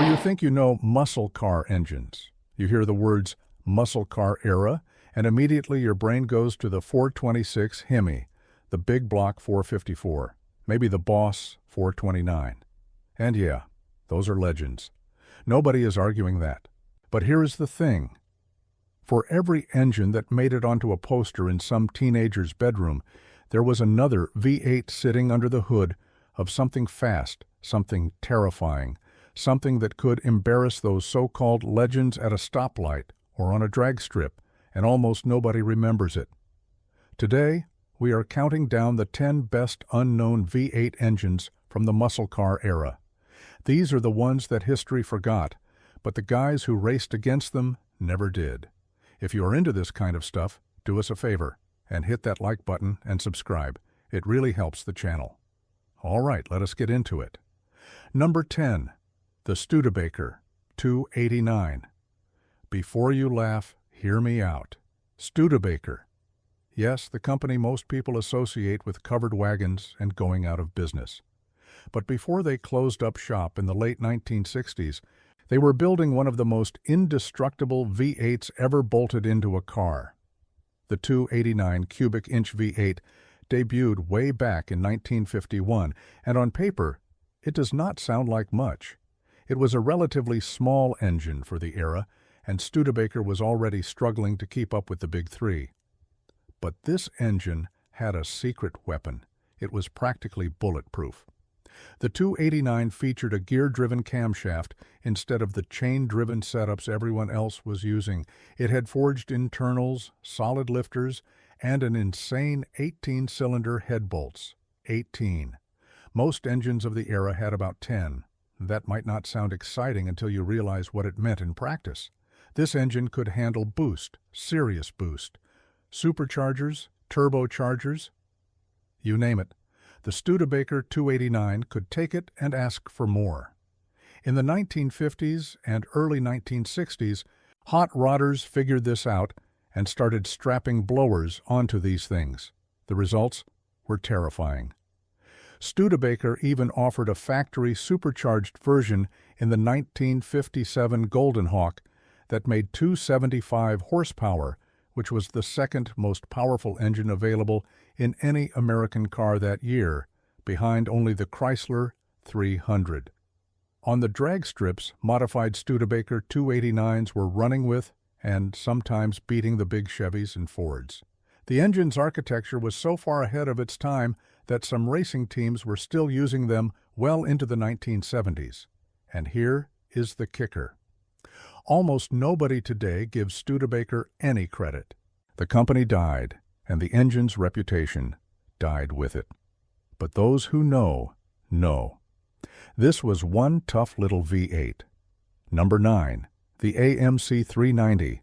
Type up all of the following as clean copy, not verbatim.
So you think you know muscle car engines. You hear the words muscle car era, and immediately your brain goes to the 426 HEMI, the big block 454, maybe the Boss 429. And yeah, those are legends. Nobody is arguing that. But here is the thing. For every engine that made it onto a poster in some teenager's bedroom, there was another V8 sitting under the hood of something fast, something terrifying, something that could embarrass those so-called legends at a stoplight or on a drag strip, and almost nobody remembers it. Today, we are counting down the 10 best unknown V8 engines from the muscle car era. These are the ones that history forgot, but the guys who raced against them never did. If you are into this kind of stuff, do us a favor and hit that like button and subscribe. It really helps the channel. All right, let us get into it. Number 10, the Studebaker 289. Before you laugh, hear me out. Studebaker. Yes, the company most people associate with covered wagons and going out of business. But before they closed up shop in the late 1960s, they were building one of the most indestructible V8s ever bolted into a car. The 289 cubic inch V8 debuted way back in 1951, and on paper, it does not sound like much. It was a relatively small engine for the era, and Studebaker was already struggling to keep up with the big three. But this engine had a secret weapon. It was practically bulletproof. The 289 featured a gear-driven camshaft instead of the chain-driven setups everyone else was using. It had forged internals, solid lifters, and an insane 18-cylinder head bolts. 18. Most engines of the era had about 10. That might not sound exciting until you realize what it meant in practice. This engine could handle boost, serious boost, superchargers, turbochargers, you name it. The Studebaker 289 could take it and ask for more. In the 1950s and early 1960s, hot rodders figured this out and started strapping blowers onto these things. The results were terrifying. Studebaker even offered a factory supercharged version in the 1957 Golden Hawk that made 275 horsepower, which was the second most powerful engine available in any American car that year, behind only the Chrysler 300. On the drag strips, modified Studebaker 289s were running with and sometimes beating the big Chevys and Fords. The engine's architecture was so far ahead of its time that some racing teams were still using them well into the 1970s. And here is the kicker. Almost nobody today gives Studebaker any credit. The company died, and the engine's reputation died with it. But those who know, know. This was one tough little V8. Number 9, the AMC 390,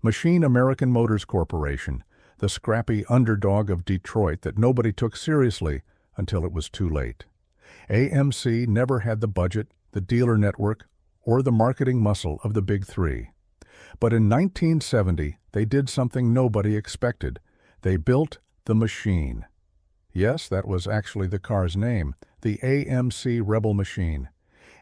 Machine American Motors Corporation, the scrappy underdog of Detroit that nobody took seriously until it was too late. AMC never had the budget, the dealer network, or the marketing muscle of the big three. But in 1970, they did something nobody expected. They built the machine. Yes, that was actually the car's name, the AMC Rebel Machine.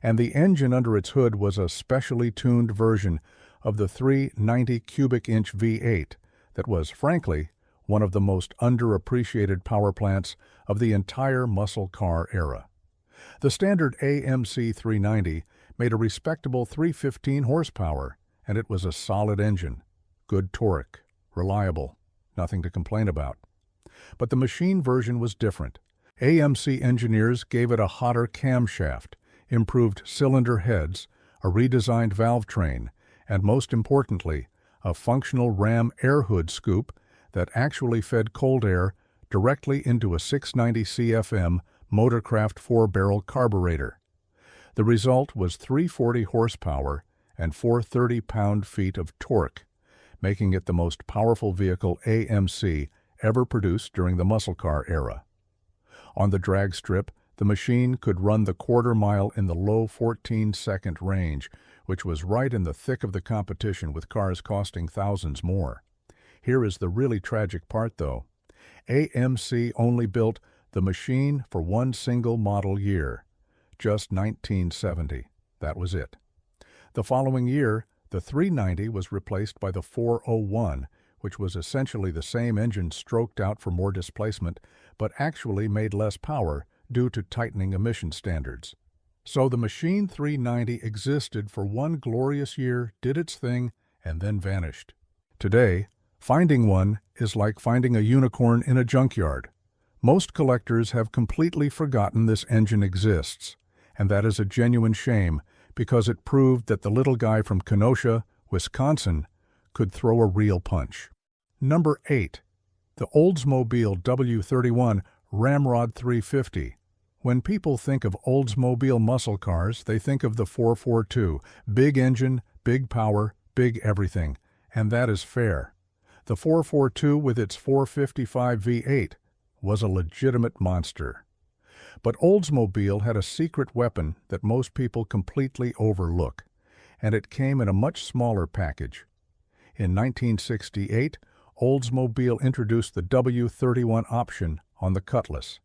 And the engine under its hood was a specially tuned version of the 390 cubic inch V8 that was, frankly, one of the most underappreciated power plants of the entire muscle car era. The standard AMC 390 made a respectable 315 horsepower, and it was a solid engine. Good torque, reliable, nothing to complain about. But the machine version was different. AMC engineers gave it a hotter camshaft, improved cylinder heads, a redesigned valve train, and most importantly, a functional ram air hood scoop that actually fed cold air directly into a 690 CFM Motorcraft 4-barrel carburetor. The result was 340 horsepower and 430 pound-feet of torque, making it the most powerful vehicle AMC ever produced during the muscle car era. On the drag strip, the machine could run the quarter mile in the low 14-second range, which was right in the thick of the competition with cars costing thousands more. Here is the really tragic part, though. AMC only built the machine for one single model year, just 1970. That was it. The following year, the 390 was replaced by the 401, which was essentially the same engine stroked out for more displacement, but actually made less power due to tightening emission standards. So the machine 390 existed for one glorious year, did its thing, and then vanished. Today, finding one is like finding a unicorn in a junkyard. Most collectors have completely forgotten this engine exists, and that is a genuine shame because it proved that the little guy from Kenosha, Wisconsin, could throw a real punch. Number 8. The Oldsmobile W31 Ramrod 350. When people think of Oldsmobile muscle cars, they think of the 442, big engine, big power, big everything, and that is fair. The 442 with its 455 V8 was a legitimate monster. But Oldsmobile had a secret weapon that most people completely overlook, and it came in a much smaller package. In 1968, Oldsmobile introduced the W31 option on the Cutlass.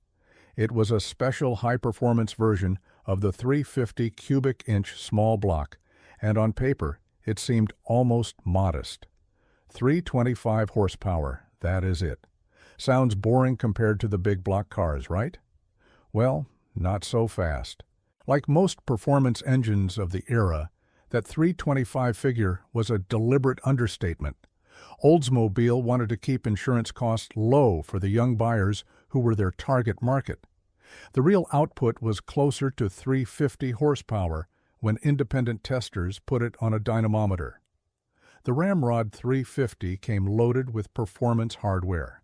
It was a special high-performance version of the 350 cubic inch small block, and on paper, it seemed almost modest. 325 horsepower, that is it. Sounds boring compared to the big block cars, right? Well, not so fast. Like most performance engines of the era, that 325 figure was a deliberate understatement. Oldsmobile wanted to keep insurance costs low for the young buyers who were their target market. The real output was closer to 350 horsepower when independent testers put it on a dynamometer. The Ramrod 350 came loaded with performance hardware.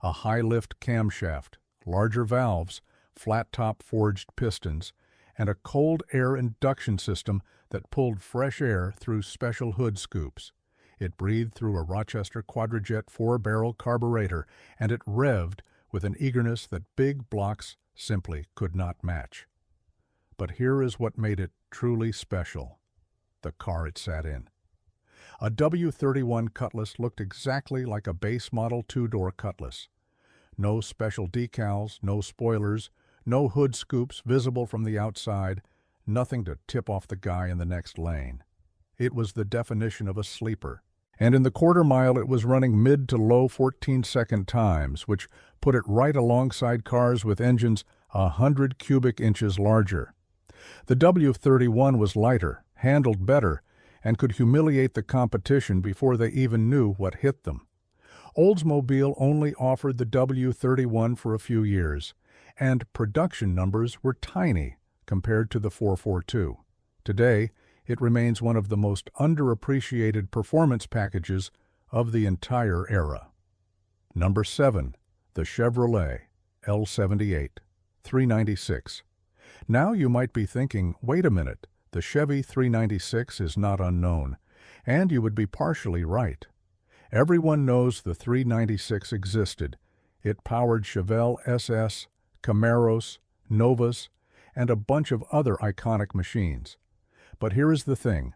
A high-lift camshaft, larger valves, flat-top forged pistons, and a cold air induction system that pulled fresh air through special hood scoops. It breathed through a Rochester Quadrajet 4-barrel carburetor, and it revved with an eagerness that big blocks simply could not match. But here is what made it truly special: the car it sat in. A W31 Cutlass looked exactly like a base model two-door Cutlass. No special decals, no spoilers, no hood scoops visible from the outside, nothing to tip off the guy in the next lane. It was the definition of a sleeper. And in the quarter mile it was running mid to low 14-second times, which put it right alongside cars with engines 100 cubic inches larger. The W31 was lighter, handled better, and could humiliate the competition before they even knew what hit them. Oldsmobile only offered the W31 for a few years, and production numbers were tiny compared to the 442. Today, it remains one of the most underappreciated performance packages of the entire era. Number 7. The Chevrolet L78 396. Now you might be thinking, wait a minute, the Chevy 396 is not unknown, and you would be partially right. Everyone knows the 396 existed. It powered Chevelle SS, Camaros, Novas, and a bunch of other iconic machines. But here is the thing.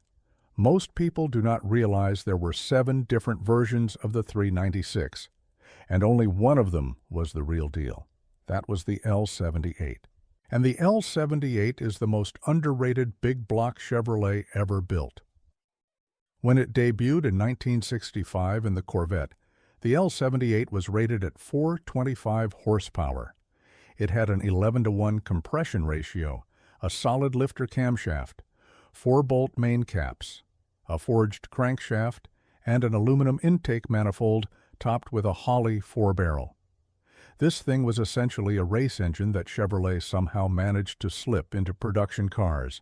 Most people do not realize there were 7 different versions of the 396, and only one of them was the real deal. That was the L78. And the L78 is the most underrated big block Chevrolet ever built. When it debuted in 1965 in the Corvette, the L78 was rated at 425 horsepower. It had an 11-to-1 compression ratio, a solid lifter camshaft, 4-bolt main caps, a forged crankshaft, and an aluminum intake manifold topped with a Holley 4-barrel. This thing was essentially a race engine that Chevrolet somehow managed to slip into production cars.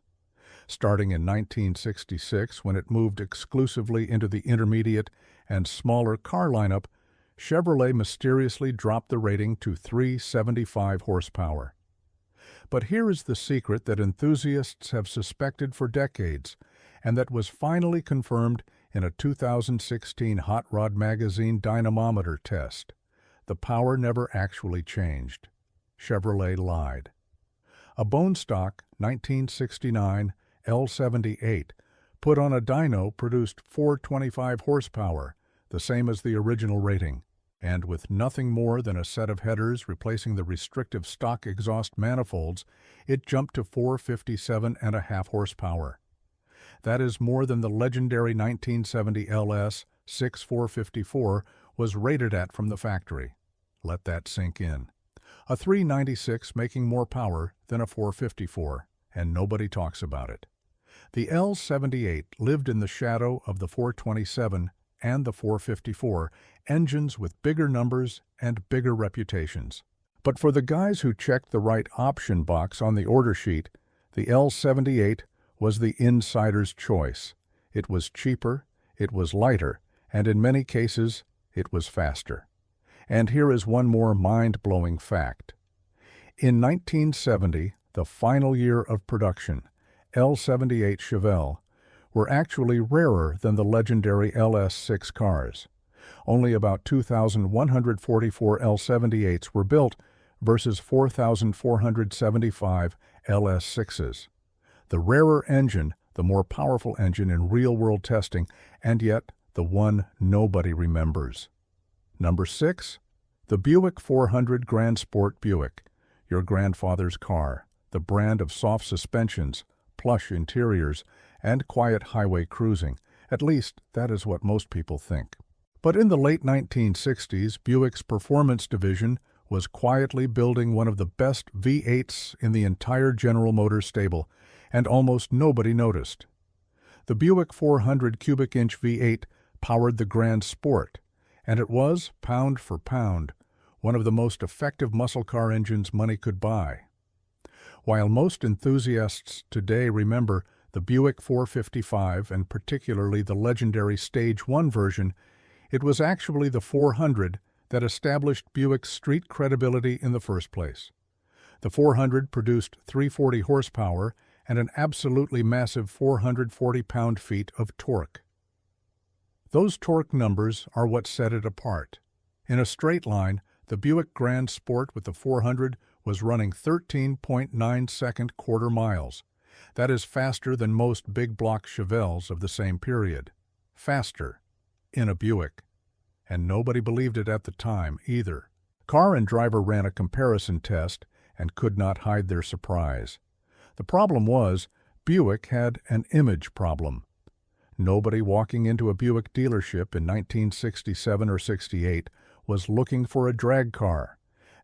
Starting in 1966, when it moved exclusively into the intermediate and smaller car lineup, Chevrolet mysteriously dropped the rating to 375 horsepower. But here is the secret that enthusiasts have suspected for decades, and that was finally confirmed in a 2016 Hot Rod Magazine dynamometer test. The power never actually changed. Chevrolet lied. A bone stock 1969 L78 put on a dyno produced 425 horsepower, the same as the original rating, and with nothing more than a set of headers replacing the restrictive stock exhaust manifolds, it jumped to 457.5 horsepower. That is more than the legendary 1970 LS 6454 was rated at from the factory. Let that sink in. A 396 making more power than a 454, and nobody talks about it. The L78 lived in the shadow of the 427 and the 454, engines with bigger numbers and bigger reputations. But for the guys who checked the right option box on the order sheet, the L78 was the insider's choice. It was cheaper, it was lighter, and in many cases, it was faster. And here is one more mind-blowing fact. In 1970, the final year of production, L78 Chevelle were actually rarer than the legendary LS6 cars. Only about 2,144 L78s were built versus 4,475 LS6s. The rarer engine, the more powerful engine in real-world testing, and yet the one nobody remembers. Number 6, the Buick 400 Grand Sport Buick, your grandfather's car, the brand of soft suspensions, plush interiors, and quiet highway cruising. At least, that is what most people think. But in the late 1960s, Buick's performance division was quietly building one of the best V8s in the entire General Motors stable, and almost nobody noticed. The Buick 400 cubic inch V8 powered the Grand Sport, and it was, pound for pound, one of the most effective muscle car engines money could buy. While most enthusiasts today remember the Buick 455 and particularly the legendary Stage 1 version, it was actually the 400 that established Buick's street credibility in the first place. The 400 produced 340 horsepower and an absolutely massive 440 pound-feet of torque. Those torque numbers are what set it apart. In a straight line, the Buick Grand Sport with the 400 was running 13.9-second quarter miles. That is faster than most big block Chevelles of the same period. Faster. In a Buick. And nobody believed it at the time, either. Car and driver ran a comparison test and could not hide their surprise. The problem was, Buick had an image problem. Nobody walking into a Buick dealership in 1967 or 68 was looking for a drag car.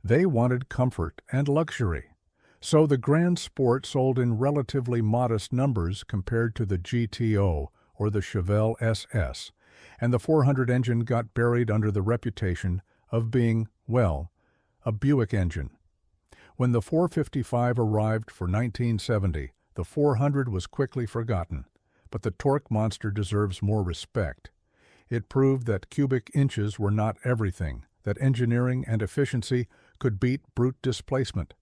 They wanted comfort and luxury. So the Grand Sport sold in relatively modest numbers compared to the GTO or the Chevelle SS, and the 400 engine got buried under the reputation of being, well, a Buick engine. When the 455 arrived for 1970, the 400 was quickly forgotten, but the torque monster deserves more respect. It proved that cubic inches were not everything, that engineering and efficiency could beat brute displacement.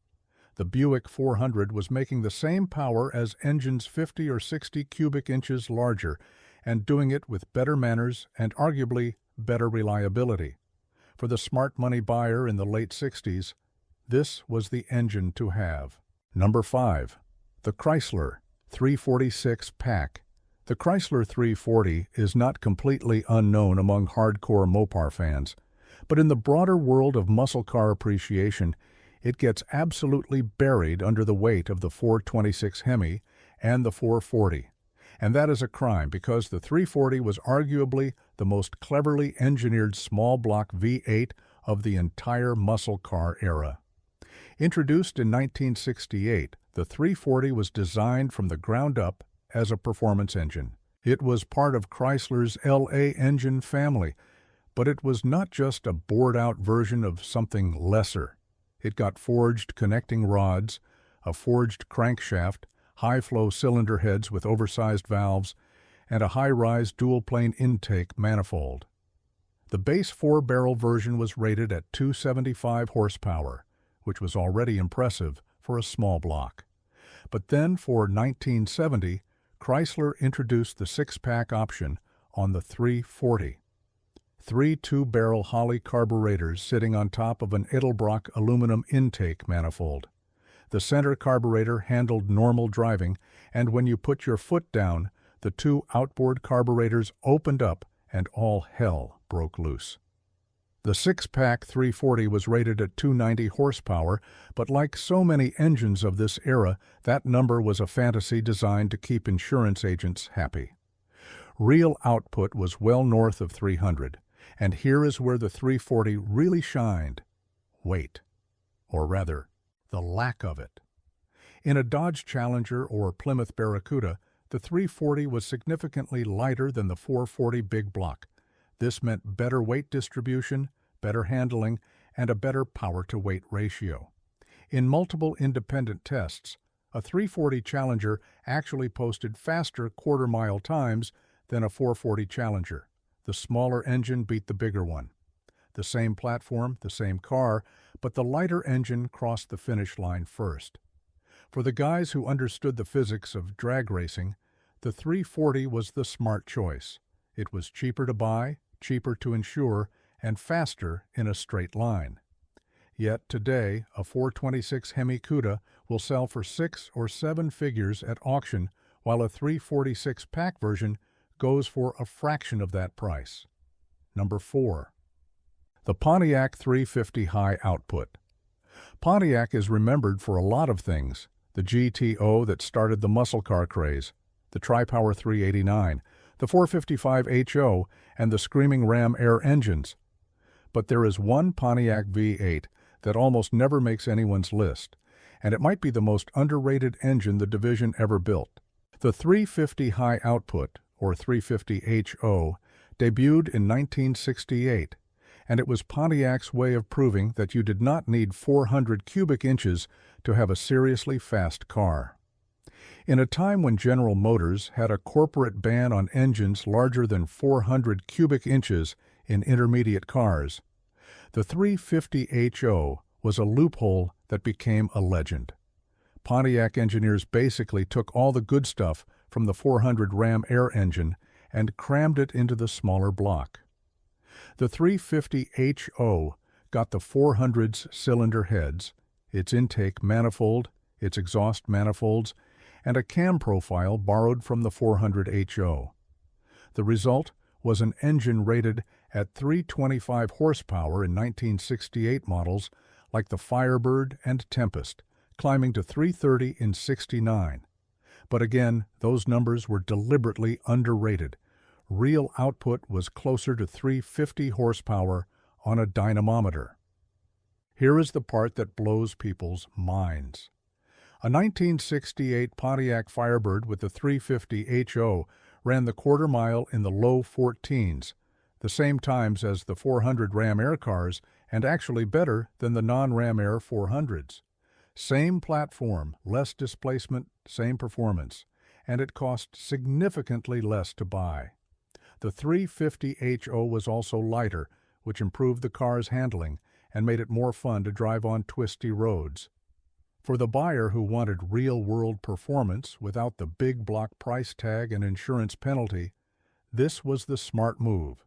The Buick 400 was making the same power as engines 50 or 60 cubic inches larger, and doing it with better manners and arguably better reliability. For the smart money buyer in the late 60s, this was the engine to have. Number 5. The Chrysler 346 Pack. The Chrysler 340 is not completely unknown among hardcore Mopar fans, but in the broader world of muscle car appreciation, it gets absolutely buried under the weight of the 426 HEMI and the 440. And that is a crime because the 340 was arguably the most cleverly engineered small block V8 of the entire muscle car era. Introduced in 1968, the 340 was designed from the ground up as a performance engine. It was part of Chrysler's LA engine family, but it was not just a bored-out version of something lesser. It got forged connecting rods, a forged crankshaft, high-flow cylinder heads with oversized valves, and a high-rise dual-plane intake manifold. The base 4-barrel version was rated at 275 horsepower, which was already impressive for a small block. But then, for 1970, Chrysler introduced the 6-pack option on the 340. 3 2-barrel Holley carburetors sitting on top of an Edelbrock aluminum intake manifold. The center carburetor handled normal driving, and when you put your foot down, the 2 outboard carburetors opened up and all hell broke loose. The six-pack 340 was rated at 290 horsepower, but like so many engines of this era, that number was a fantasy designed to keep insurance agents happy. Real output was well north of 300, and here is where the 340 really shined. Weight, or rather, the lack of it. In a Dodge Challenger or Plymouth Barracuda, the 340 was significantly lighter than the 440 big block. This meant better weight distribution, better handling, and a better power-to-weight ratio. In multiple independent tests, a 340 Challenger actually posted faster quarter-mile times than a 440 Challenger. The smaller engine beat the bigger one. The same platform, the same car, but the lighter engine crossed the finish line first. For the guys who understood the physics of drag racing, the 340 was the smart choice. It was cheaper to buy, cheaper to insure, and faster in a straight line. Yet today, a 426 HEMI Cuda will sell for 6 or 7 figures at auction, while a 346 pack version goes for a fraction of that price. Number 4. The Pontiac 350 High Output. Pontiac is remembered for a lot of things: the GTO that started the muscle car craze, the Tri-Power 389, the 455 HO, and the screaming Ram Air engines. But there is one Pontiac V8 that almost never makes anyone's list, and it might be the most underrated engine the division ever built. The 350 High Output, or 350 HO, debuted in 1968, and it was Pontiac's way of proving that you did not need 400 cubic inches to have a seriously fast car. In a time when General Motors had a corporate ban on engines larger than 400 cubic inches in intermediate cars, the 350 HO was a loophole that became a legend. Pontiac engineers basically took all the good stuff from the 400 Ram Air engine and crammed it into the smaller block. The 350 HO got the 400's cylinder heads, its intake manifold, its exhaust manifolds, and a cam profile borrowed from the 400 HO. The result was an engine rated at 325 horsepower in 1968 models like the Firebird and Tempest, climbing to 330 in 69. But again, those numbers were deliberately underrated. Real output was closer to 350 horsepower on a dynamometer. Here is the part that blows people's minds. A 1968 Pontiac Firebird with the 350 HO ran the quarter mile in the low 14s, the same times as the 400 Ram Air cars, and actually better than the non-Ram Air 400s. Same platform, less displacement, same performance, and it cost significantly less to buy. The 350 HO was also lighter, which improved the car's handling and made it more fun to drive on twisty roads. For the buyer who wanted real-world performance without the big block price tag and insurance penalty, this was the smart move.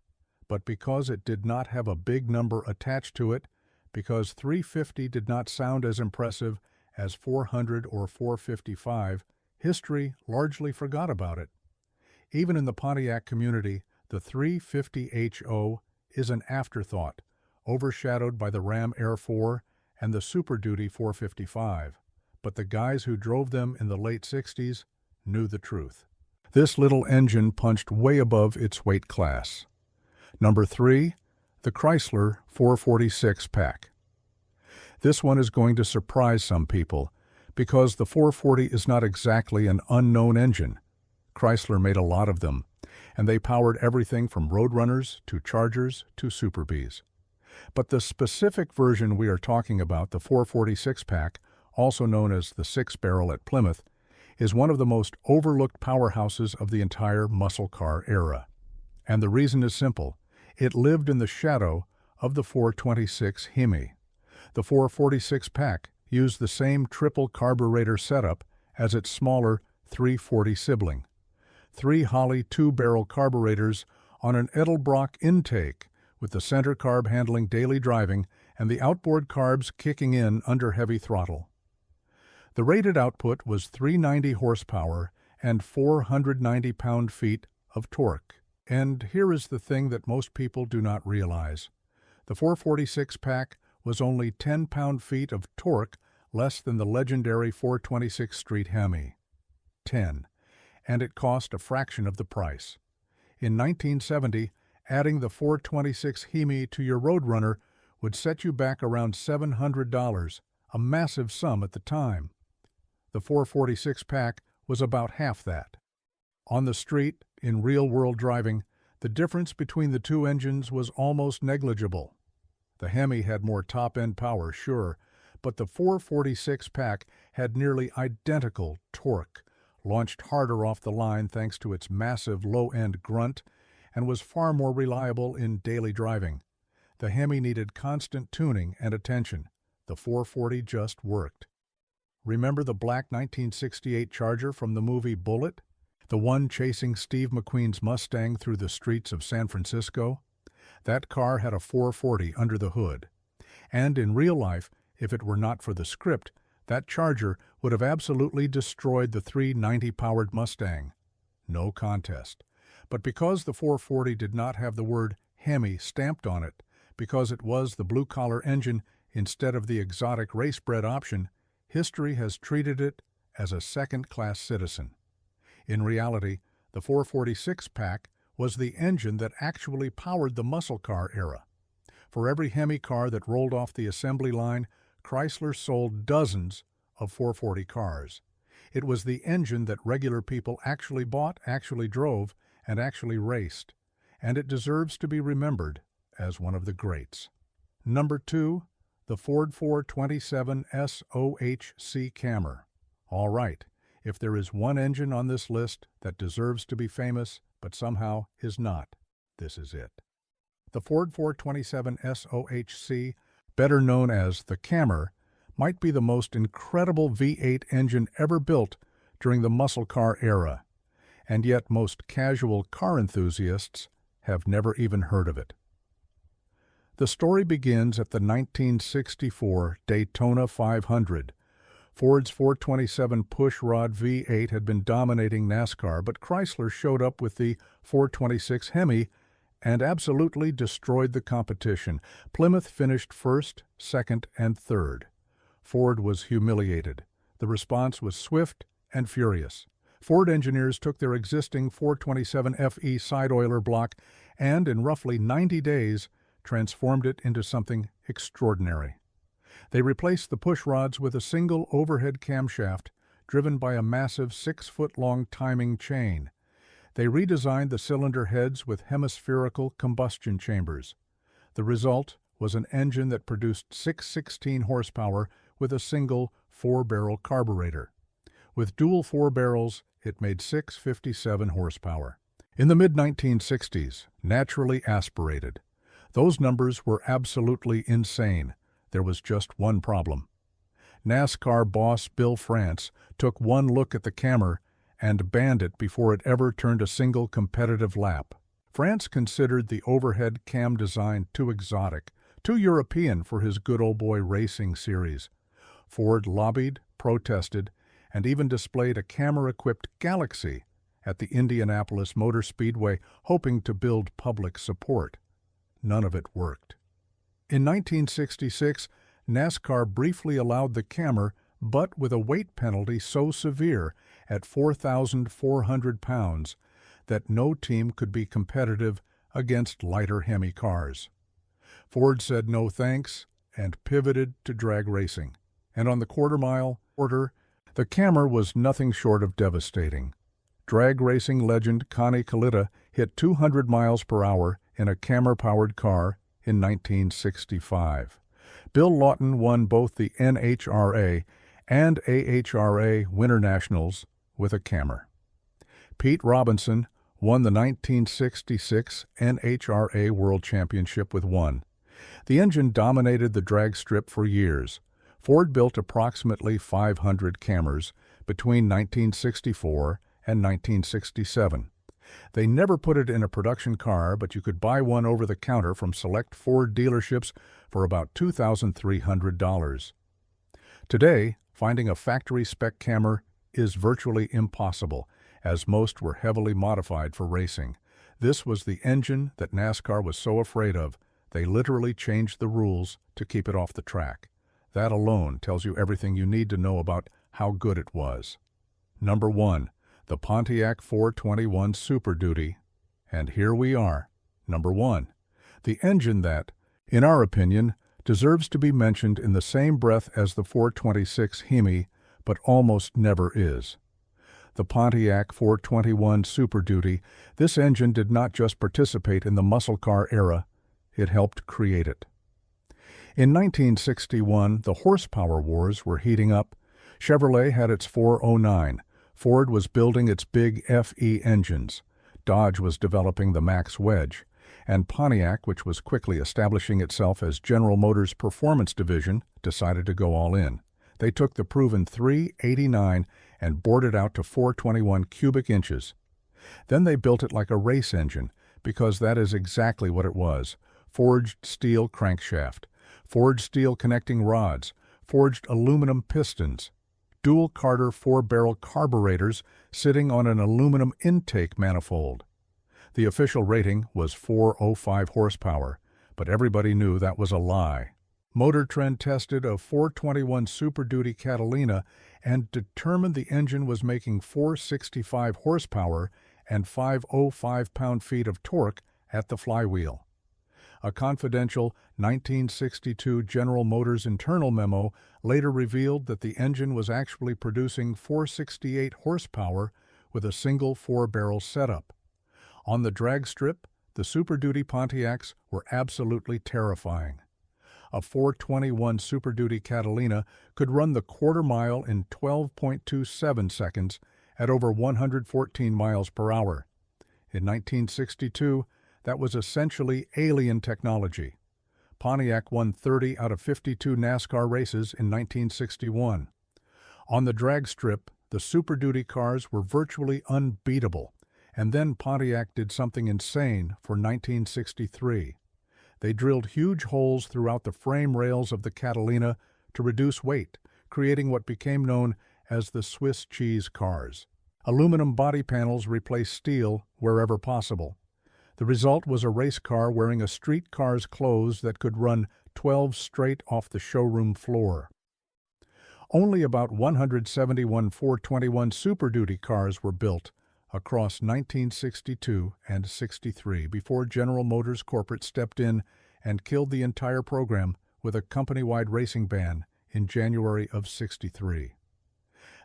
But because it did not have a big number attached to it, because 350 did not sound as impressive as 400 or 455, history largely forgot about it. Even in the Pontiac community, the 350 HO is an afterthought, overshadowed by the Ram Air 4 and the Super Duty 455. But the guys who drove them in the late 60s knew the truth. This little engine punched way above its weight class. Number 3, the Chrysler 446 pack. This one is going to surprise some people because the 440 is not exactly an unknown engine. Chrysler made a lot of them, and they powered everything from Roadrunners to Chargers to Super Bs. But the specific version we are talking about, the 446 pack, also known as the 6-barrel at Plymouth, is one of the most overlooked powerhouses of the entire muscle car era. And the reason is simple. It lived in the shadow of the 426 HEMI. The 446 pack used the same triple carburetor setup as its smaller 340 sibling. 3 Holley 2-barrel carburetors on an Edelbrock intake, with the center carb handling daily driving and the outboard carbs kicking in under heavy throttle. The rated output was 390 horsepower and 490 pound-feet of torque. And here is the thing that most people do not realize. The 446 pack was only 10 pound-feet of torque less than the legendary 426 Street HEMI. 10. And it cost a fraction of the price. In 1970, adding the 426 HEMI to your Roadrunner would set you back around $700, a massive sum at the time. The 446 pack was about half that. On the street, in real-world driving, the difference between the two engines was almost negligible. The HEMI had more top-end power, sure, but the 446 pack had nearly identical torque, launched harder off the line thanks to its massive low-end grunt, and was far more reliable in daily driving. The HEMI needed constant tuning and attention. The 440 just worked. Remember the black 1968 Charger from the movie Bullitt? The one chasing Steve McQueen's Mustang through the streets of San Francisco? That car had a 440 under the hood. And in real life, if it were not for the script, that Charger would have absolutely destroyed the 390-powered Mustang. No contest. But because the 440 did not have the word HEMI stamped on it, because it was the blue-collar engine instead of the exotic race-bred option, history has treated it as a second-class citizen. In reality, the 446 pack was the engine that actually powered the muscle car era. For every HEMI car that rolled off the assembly line, Chrysler sold dozens of 440 cars. It was the engine that regular people actually bought, actually drove, and actually raced, and it deserves to be remembered as one of the greats. Number 2, the Ford 427 SOHC Cammer. All right, if there is one engine on this list that deserves to be famous but somehow is not, this is it. The Ford 427 SOHC, better known as the Cammer, might be the most incredible V8 engine ever built during the muscle car era, and yet most casual car enthusiasts have never even heard of it. The story begins at the 1964 Daytona 500. Ford's 427 pushrod V8 had been dominating NASCAR, but Chrysler showed up with the 426 HEMI and absolutely destroyed the competition. Plymouth finished first, second, and third. Ford was humiliated. The response was swift and furious. Ford engineers took their existing 427 FE side oiler block and, in roughly 90 days, transformed it into something extraordinary. They replaced the pushrods with a single overhead camshaft driven by a massive 6-foot-long timing chain. They redesigned the cylinder heads with hemispherical combustion chambers. The result was an engine that produced 616 horsepower with a single 4-barrel carburetor. With dual 4 barrels, it made 657 horsepower. In the mid-1960s, naturally aspirated. Those numbers were absolutely insane. There was just one problem. NASCAR boss Bill France took one look at the Cammer and banned it before it ever turned a single competitive lap. France considered the overhead cam design too exotic, too European for his good old boy racing series. Ford lobbied, protested, and even displayed a camera-equipped Galaxy at the Indianapolis Motor Speedway, hoping to build public support. None of it worked. In 1966, NASCAR briefly allowed the Cammer, but with a weight penalty so severe at 4,400 pounds that no team could be competitive against lighter HEMI cars. Ford said no thanks and pivoted to drag racing. And on the quarter-mile order, the Cammer was nothing short of devastating. Drag racing legend Connie Kalitta hit 200 miles per hour in a Cammer-powered car in 1965. Bill Lawton won both the NHRA and AHRA Winter Nationals with a Cammer. Pete Robinson won the 1966 NHRA World Championship with one. The engine dominated the drag strip for years. Ford built approximately 500 Cammers between 1964 and 1967. They never put it in a production car, but you could buy one over the counter from select Ford dealerships for about $2,300. Today, finding a factory-spec Cammer is virtually impossible, as most were heavily modified for racing. This was the engine that NASCAR was so afraid of, They literally changed the rules to keep it off the track. That alone tells you everything you need to know about how good it was. Number 1. The Pontiac 421 Super Duty. And here we are. Number 1. The engine that, in our opinion, deserves to be mentioned in the same breath as the 426 HEMI, but almost never is. The Pontiac 421 Super Duty, this engine did not just participate in the muscle car era, it helped create it. In 1961, the horsepower wars were heating up. Chevrolet had its 409, Ford was building its big FE engines, Dodge was developing the Max Wedge, and Pontiac, which was quickly establishing itself as General Motors' performance division, decided to go all in. They took the proven 389 and bored it out to 421 cubic inches. Then they built it like a race engine, because that is exactly what it was. Forged steel crankshaft, forged steel connecting rods, forged aluminum pistons, dual Carter 4-barrel carburetors sitting on an aluminum intake manifold. The official rating was 405 horsepower, but everybody knew that was a lie. Motor Trend tested a 421 Super Duty Catalina and determined the engine was making 465 horsepower and 505 pound-feet of torque at the flywheel. A confidential 1962 General Motors internal memo later revealed that the engine was actually producing 468 horsepower with a single 4-barrel setup. On the drag strip, the Super Duty Pontiacs were absolutely terrifying. A 421 Super Duty Catalina could run the quarter mile in 12.27 seconds at over 114 miles per hour. In 1962, that was essentially alien technology. Pontiac won 30 out of 52 NASCAR races in 1961. On the drag strip, the Super Duty cars were virtually unbeatable, and then Pontiac did something insane for 1963. They drilled huge holes throughout the frame rails of the Catalina to reduce weight, creating what became known as the Swiss cheese cars. Aluminum body panels replaced steel wherever possible. The result was a race car wearing a street car's clothes that could run 12 straight off the showroom floor. Only about 171 421 Super Duty cars were built across 1962 and 63 before General Motors Corporate stepped in and killed the entire program with a company-wide racing ban in January of 63.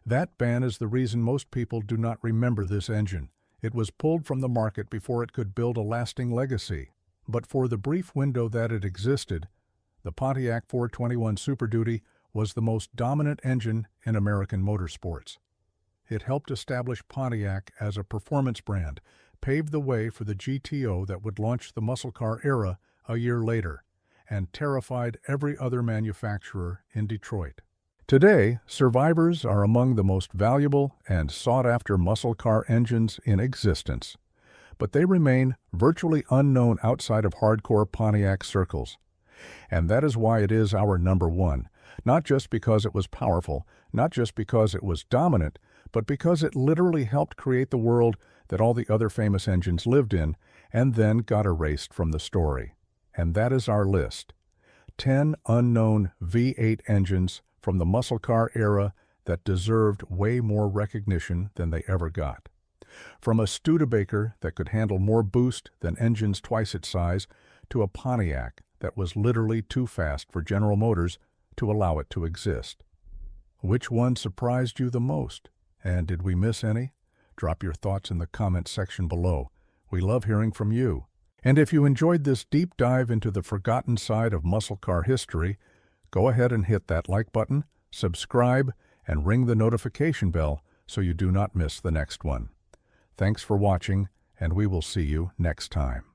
That ban is the reason most people do not remember this engine. It was pulled from the market before it could build a lasting legacy. But for the brief window that it existed, the Pontiac 421 Super Duty was the most dominant engine in American motorsports. It helped establish Pontiac as a performance brand, paved the way for the GTO that would launch the muscle car era a year later, and terrified every other manufacturer in Detroit. Today, survivors are among the most valuable and sought-after muscle car engines in existence, but they remain virtually unknown outside of hardcore Pontiac circles. And that is why it is our number one, not just because it was powerful, not just because it was dominant, but because it literally helped create the world that all the other famous engines lived in and then got erased from the story. And that is our list. 10 unknown V8 engines from the muscle car era that deserved way more recognition than they ever got. From a Studebaker that could handle more boost than engines twice its size, to a Pontiac that was literally too fast for General Motors to allow it to exist. Which one surprised you the most? And did we miss any? Drop your thoughts in the comments section below. We love hearing from you. And if you enjoyed this deep dive into the forgotten side of muscle car history, go ahead and hit that like button, subscribe, and ring the notification bell so you do not miss the next one. Thanks for watching, and we will see you next time.